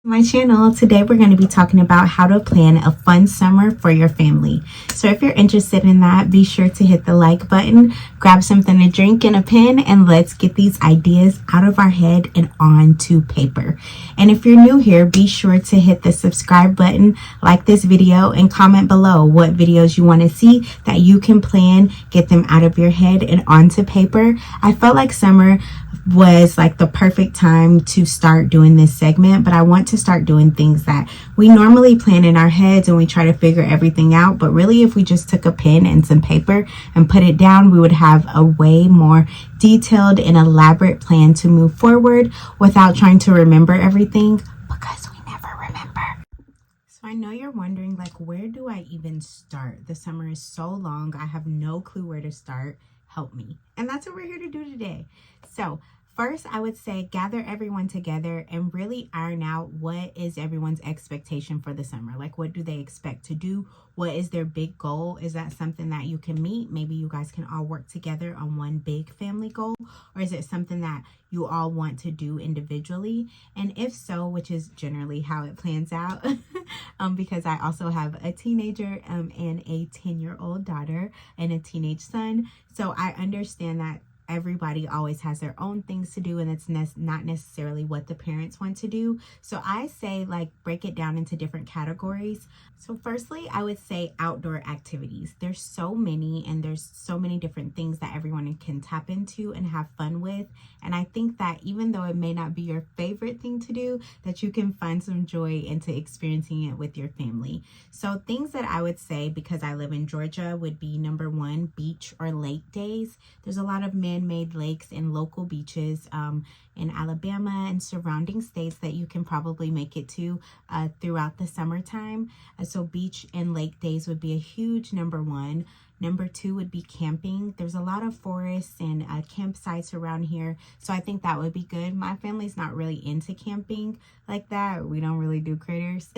My channel. Today we're going to be talking about how to plan a fun summer for your family. So if you're interested in that, be sure to hit the like button, grab something to drink and a pen, and let's get these ideas out of our head and onto paper. And if you're new here, be sure to hit the subscribe button, like this video, and comment below what videos you want to see that you can plan, get them out of your head and onto paper. I felt like summer was like the perfect time to start doing this segment, but I want to start doing things that we normally plan in our heads and we try to figure everything out. But really, if we just took a pen and some paper and put it down, we would have a way more detailed and elaborate plan to move forward without trying to remember everything, because we never remember. So I know you're wondering, like, where do I even start? The summer is so long. I have no clue where to start. Help me. And that's what we're here to do today. So first, I would say gather everyone together and really iron out what is everyone's expectation for the summer. Like, what do they expect to do? What is their big goal? Is that something that you can meet? Maybe you guys can all work together on one big family goal, or is it something that you all want to do individually? And if so, which is generally how it plans out, because I also have a teenager and a 10-year-old daughter and a teenage son. So I understand that everybody always has their own things to do, and it's not necessarily what the parents want to do. So I say, like, break it down into different categories. So firstly, I would say outdoor activities. There's so many, and there's so many different things that everyone can tap into and have fun with. And I think that even though it may not be your favorite thing to do, that you can find some joy into experiencing it with your family. So things that I would say, because I live in Georgia, would be number one, beach or lake days. There's a lot of man-made lakes and local beaches in Alabama and surrounding states that you can probably make it to throughout the summertime. So beach and lake days would be a huge number one. Number two would be camping. There's a lot of forests and campsites around here, so I think that would be good. My family's not really into camping like that. We don't really do critters,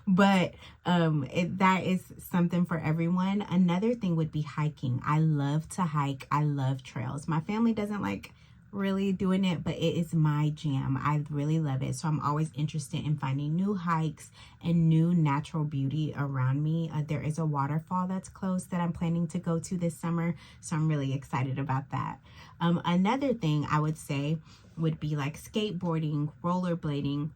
but that is something for everyone. Another thing would be hiking. I love to hike. I love trails. My family doesn't like really doing it, but it is my jam. I really love it. So I'm always interested in finding new hikes and new natural beauty around me. There is a waterfall that's close that I'm planning to go to this summer, so I'm really excited about that. Another thing I would say would be like skateboarding, rollerblading.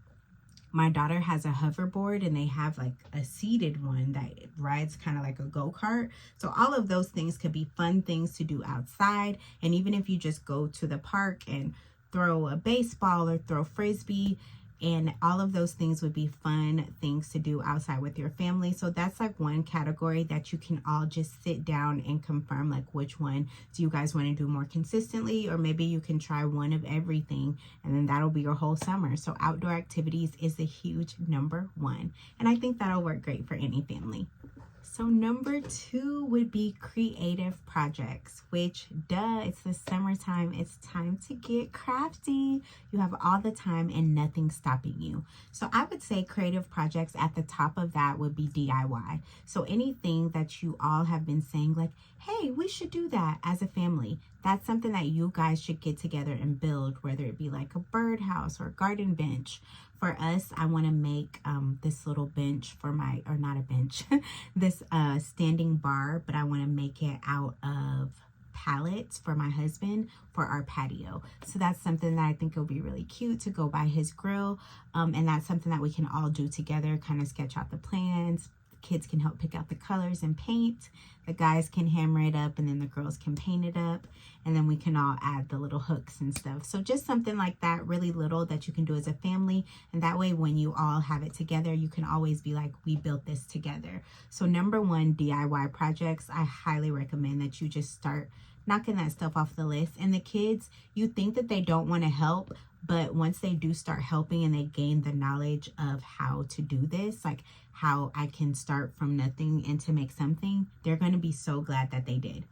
My daughter has a hoverboard, and they have like a seated one that rides kind of like a go-kart. So all of those things could be fun things to do outside. And even if you just go to the park and throw a baseball or throw frisbee, and all of those things would be fun things to do outside with your family. So that's like one category that you can all just sit down and confirm, like, which one do you guys want to do more consistently, or maybe you can try one of everything, and then that'll be your whole summer. So outdoor activities is a huge number one, and I think that'll work great for any family. So number two would be creative projects, which, duh, it's the summertime. It's time to get crafty. You have all the time and nothing stopping you. So I would say creative projects at the top of that would be DIY. So anything that you all have been saying, like, hey, we should do that as a family. That's something that you guys should get together and build, whether it be like a birdhouse or a garden bench. For us, I want to make this little bench for my, or not a bench, this standing bar, but I want to make it out of pallets for my husband for our patio. So that's something that I think will be really cute to go by his grill. And that's something that we can all do together, kind of sketch out the plans. Kids can help pick out the colors and paint. The guys can hammer it up, and then the girls can paint it up, and then we can all add the little hooks and stuff. So just something like that, really little, that you can do as a family, and that way when you all have it together, you can always be like, we built this together. So number one, DIY projects. I highly recommend that you just start knocking that stuff off the list. And the kids, you think that they don't want to help, but once they do start helping and they gain the knowledge of how to do this, like how I can start from nothing and to make something, they're going to be so glad that they did.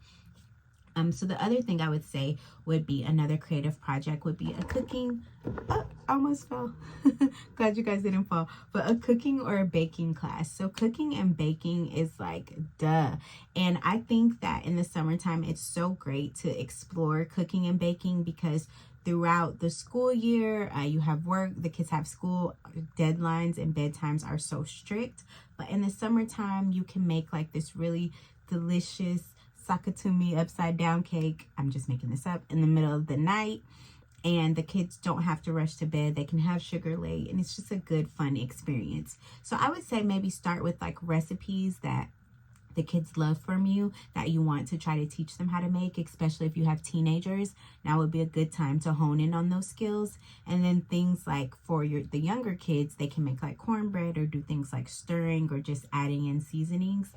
So the other thing I would say would be another creative project would be a cooking, oh, almost fell. Glad you guys didn't fall. But a cooking or a baking class. So cooking and baking is like, duh. And I think that in the summertime, it's so great to explore cooking and baking, because throughout the school year, you have work, the kids have school, deadlines and bedtimes are so strict. But in the summertime, you can make like this really delicious sakatumi upside down cake. I'm just making this up, in the middle of the night. And the kids don't have to rush to bed. They can have sugar late, and it's just a good, fun experience. So I would say maybe start with like recipes that the kids love from you, that you want to try to teach them how to make, especially if you have teenagers. Now would be a good time to hone in on those skills. And then things like for the younger kids, they can make like cornbread or do things like stirring or just adding in seasonings.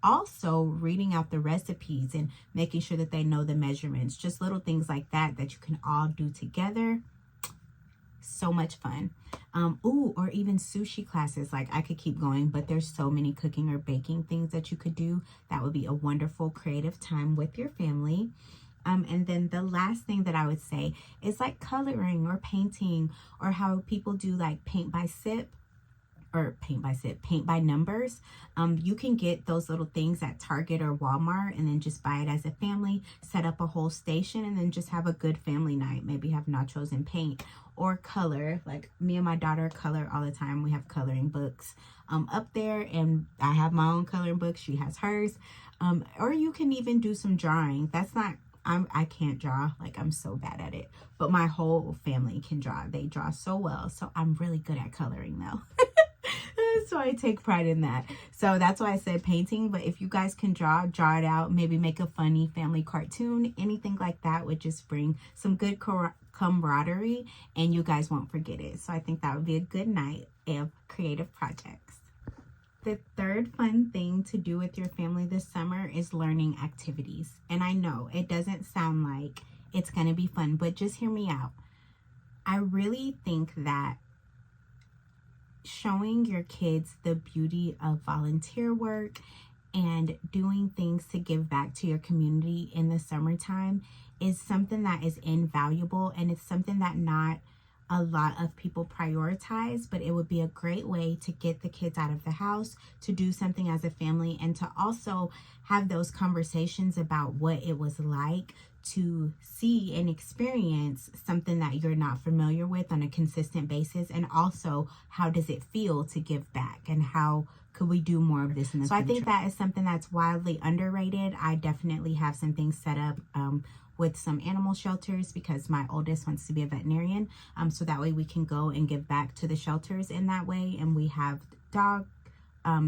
Also reading out the recipes and making sure that they know the measurements, just little things like that that you can all do together. So much fun. Or even sushi classes. Like, I could keep going, but there's so many cooking or baking things that you could do. That would be a wonderful creative time with your family. And then the last thing that I would say is like coloring or painting, or how people do like paint by numbers. You can get those little things at Target or Walmart and then just buy it as a family, set up a whole station, and then just have a good family night. Maybe have nachos and paint, or color. Like me and my daughter color all the time. We have coloring books up there, and I have my own coloring book. She has hers. Or you can even do some drawing. I can't draw, like I'm so bad at it, but my whole family can draw. They draw so well. So I'm really good at coloring though. So I take pride in that. So that's why I said painting. But if you guys can draw it out, maybe make a funny family cartoon, anything like that would just bring some good camaraderie, and you guys won't forget it. So I think that would be a good night of creative projects. The third fun thing to do with your family this summer is learning activities. And I know it doesn't sound like it's going to be fun, but just hear me out. I really think that showing your kids the beauty of volunteer work and doing things to give back to your community in the summertime is something that is invaluable, and it's something that not a lot of people prioritize, but it would be a great way to get the kids out of the house, to do something as a family, and to also have those conversations about what it was like to see and experience something that you're not familiar with on a consistent basis. And also, how does it feel to give back, and how could we do more of this in the future? So I think that is something that's wildly underrated. I definitely have some things set up with some animal shelters, because my oldest wants to be a veterinarian. So that way we can go and give back to the shelters in that way. And we have dog.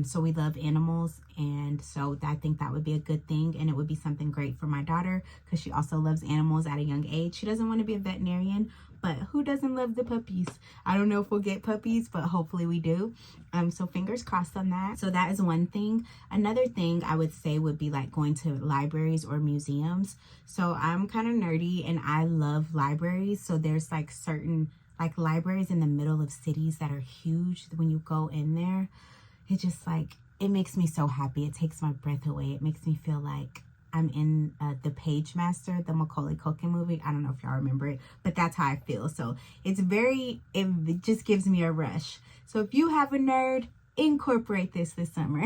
So we love animals, and so I think that would be a good thing, and it would be something great for my daughter, because she also loves animals at a young age. She doesn't want to be a veterinarian, but who doesn't love the puppies? I don't know if we'll get puppies, but hopefully we do. So fingers crossed on that. So that is one thing. Another thing I would say would be like going to libraries or museums. So I'm kind of nerdy and I love libraries. So there's like certain like libraries in the middle of cities that are huge. When you go in there, it just like, it makes me so happy. It takes my breath away. It makes me feel like I'm in The Page Master, the Macaulay Culkin movie. I don't know if y'all remember it, but that's how I feel. So it just gives me a rush. So if you have a nerd, incorporate this summer.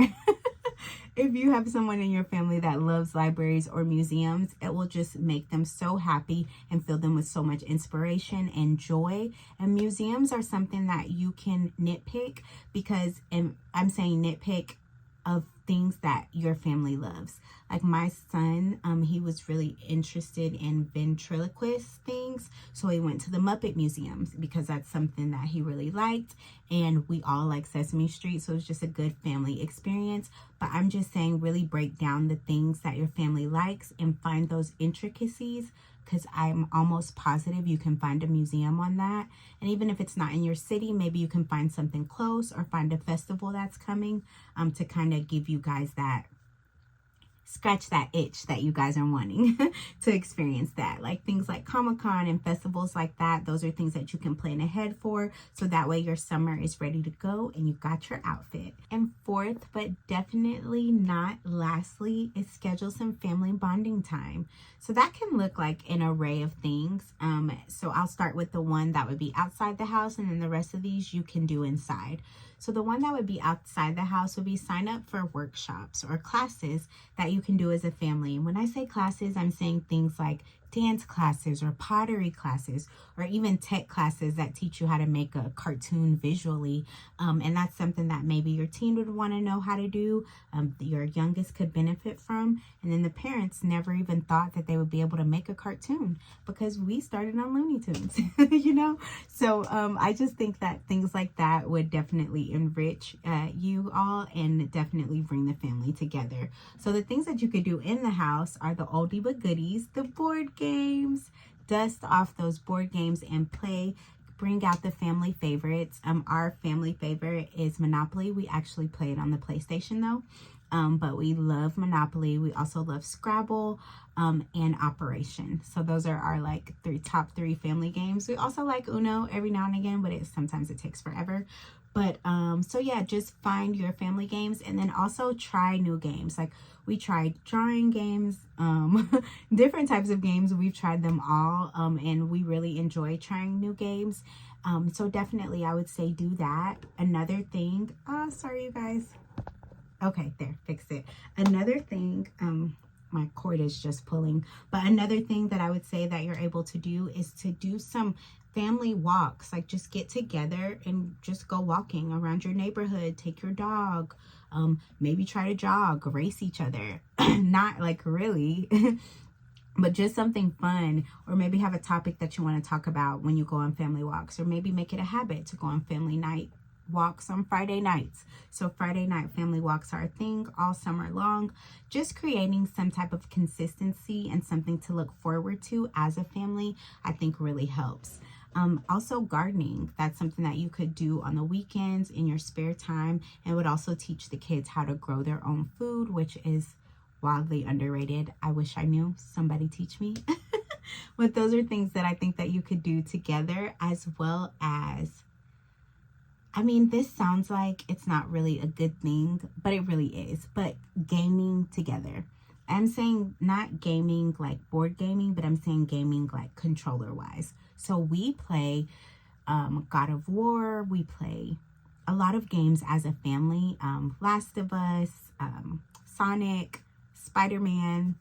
If you have someone in your family that loves libraries or museums, it will just make them so happy and fill them with so much inspiration and joy. And museums are something that you can nitpick, because, and I'm saying nitpick of things that your family loves. Like my son, he was really interested in ventriloquist things. So he went to the Muppet Museums because that's something that he really liked. And we all like Sesame Street. So it was just a good family experience. But I'm just saying, really break down the things that your family likes and find those intricacies, because I'm almost positive you can find a museum on that. And even if it's not in your city, maybe you can find something close or find a festival that's coming to kind of give you guys that, scratch that itch that you guys are wanting to experience that. Like things like Comic-Con and festivals like that. Those are things that you can plan ahead for. So that way your summer is ready to go and you got your outfit. And fourth, but definitely not lastly, is schedule some family bonding time. So that can look like an array of things. So I'll start with the one that would be outside the house, and then the rest of these you can do inside. So the one that would be outside the house would be sign up for workshops or classes that you can do as a family. And when I say classes, I'm saying things like dance classes or pottery classes, or even tech classes that teach you how to make a cartoon visually. And that's something that maybe your teen would want to know how to do, your youngest could benefit from. And then the parents never even thought that they would be able to make a cartoon because we started on Looney Tunes, you know? So I just think that things like that would definitely enrich you all and definitely bring the family together. So the things that you could do in the house are the oldie but goodies, the board games. Dust off those board games and play. Bring out the family favorites. Our family favorite is Monopoly. We actually play it on the PlayStation though. But we love Monopoly. We also love Scrabble and Operation. So those are our like top three family games. We also like Uno every now and again, but sometimes it takes forever. But so yeah, just find your family games and then also try new games. Like we tried drawing games, different types of games. We've tried them all and we really enjoy trying new games. So definitely I would say do that. Another thing, sorry you guys. Okay, there, fixed it. Another thing, my cord is just pulling, but another thing that I would say that you're able to do is to do some family walks. Like just get together and just go walking around your neighborhood, take your dog, maybe try to jog, race each other. Not like really, but just something fun, or maybe have a topic that you want to talk about when you go on family walks, or maybe make it a habit to go on family night walks on Friday nights. So Friday night family walks are a thing all summer long. Just creating some type of consistency and something to look forward to as a family, I think really helps. Also gardening, that's something that you could do on the weekends in your spare time, and would also teach the kids how to grow their own food, which is wildly underrated. I wish I knew. Somebody teach me. But those are things that I think that you could do together, as well as, I mean, this sounds like it's not really a good thing, but it really is. But gaming together. I'm saying not gaming like board gaming, but I'm saying gaming like controller wise. So we play God of War. We play a lot of games as a family. Last of Us, Sonic, Spider-Man.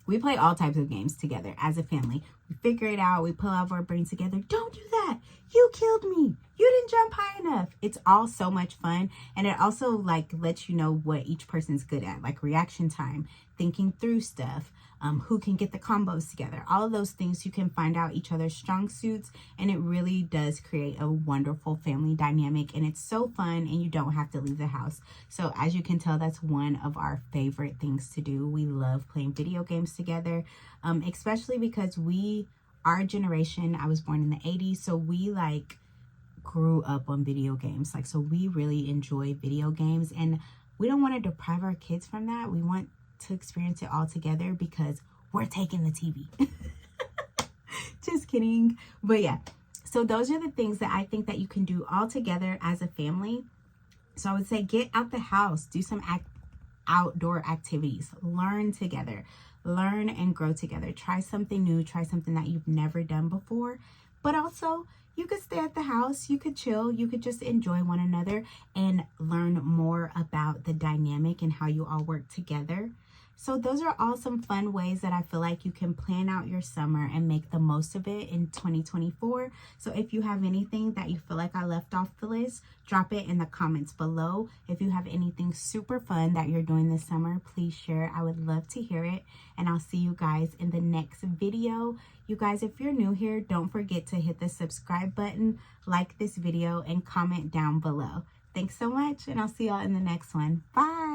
We play all types of games together as a family. We figure it out. We pull out our brains together. Don't do that. You killed me. You didn't jump high enough. It's all so much fun. And it also like lets you know what each person's good at, like reaction time, thinking through stuff, who can get the combos together. All of those things, you can find out each other's strong suits, and it really does create a wonderful family dynamic, and it's so fun, and you don't have to leave the house. So as you can tell, that's one of our favorite things to do. We love playing video games together, especially because our generation, I was born in the 80s, so we like grew up on video games. Like, so we really enjoy video games, and we don't want to deprive our kids from that. We want to experience it all together because we're taking the TV. Just kidding. But yeah, so those are the things that I think that you can do all together as a family. So I would say get out the house, do some outdoor activities, learn together, learn and grow together, try something new, try something that you've never done before. But also, you could stay at the house, you could chill, you could just enjoy one another and learn more about the dynamic and how you all work together. So those are all some fun ways that I feel like you can plan out your summer and make the most of it in 2024. So if you have anything that you feel like I left off the list, drop it in the comments below. If you have anything super fun that you're doing this summer, please share. I would love to hear it. And I'll see you guys in the next video. You guys, if you're new here, don't forget to hit the subscribe button, like this video, and comment down below. Thanks so much, and I'll see y'all in the next one. Bye.